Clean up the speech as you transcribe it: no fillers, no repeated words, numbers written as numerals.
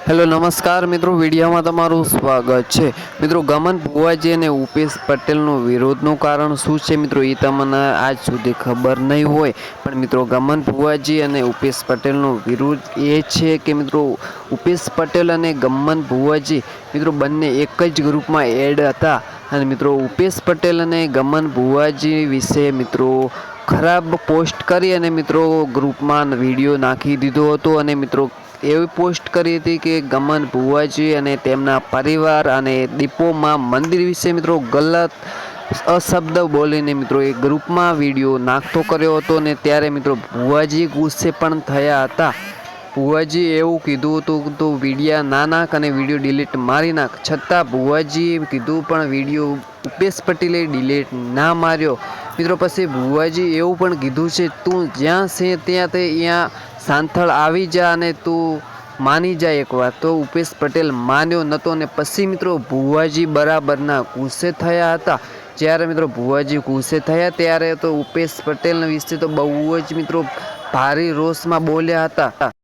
Hello નમસ્કાર મિત્રો, વિડીયોમાં તમારું સ્વાગત છે। મિત્રો, ગમન ભુવાજી અને ઉપેશ પટેલનું વિરોધનું કારણ શું છે મિત્રો, એ તમને આજ સુધી ખબર નહીં હોય। પણ મિત્રો, ગમન ભુવાજી અને ઉપેશ પટેલનો વિરોધ એ છે કે મિત્રો, ઉપેશ પટેલ અને ગમન ભુવાજી મિત્રો બંને એક જ ગ્રુપમાં એડ હતા। અને મિત્રો, ઉપેશ પટેલ અને ગમન ભુવાજી વિશે મિત્રો ખરાબ પોસ્ટ કરી અને મિત્રો ગ્રુપમાં વિડીયો નાખી દીધો હતો। અને મિત્રો એવી પોસ્ટ કરી હતી કે ગમન ભુવાજી અને તેમના પરિવાર અને દીપોમાં મંદિર વિશે મિત્રો ગલત અશબ્દ બોલીને મિત્રો એ ગ્રુપમાં વિડીયો નાખતો કર્યો હતો। ને ત્યારે મિત્રો ભુવાજી ગુસ્સે પણ થયા હતા। ભુવાજી એવું કીધું હતું તો વિડીયા ના નાખ અને વિડીયો ડિલીટ મારી નાખ, છતાં ભુવાજીએ કીધું પણ વિડીયો ઉપેશ પટેલે ડિલીટ ના માર્યો। મિત્રો પછી ભુવાજી એવું પણ કીધું છે, તું જ્યાં છે ત્યાં તે અહીંયા સાંથળ આવી જા અને તું માની જાય એકવાર। તો ઉપેશ પટેલ માન્યો નહોતો અને પછી મિત્રો ભુવાજી બરાબરના ગુસ્સે થયા હતા। જ્યારે મિત્રો ભુવાજી ગુસ્સે થયા ત્યારે તો ઉપેશ પટેલ વિશે તો બહુ જ મિત્રો ભારે રોષમાં બોલ્યા હતા।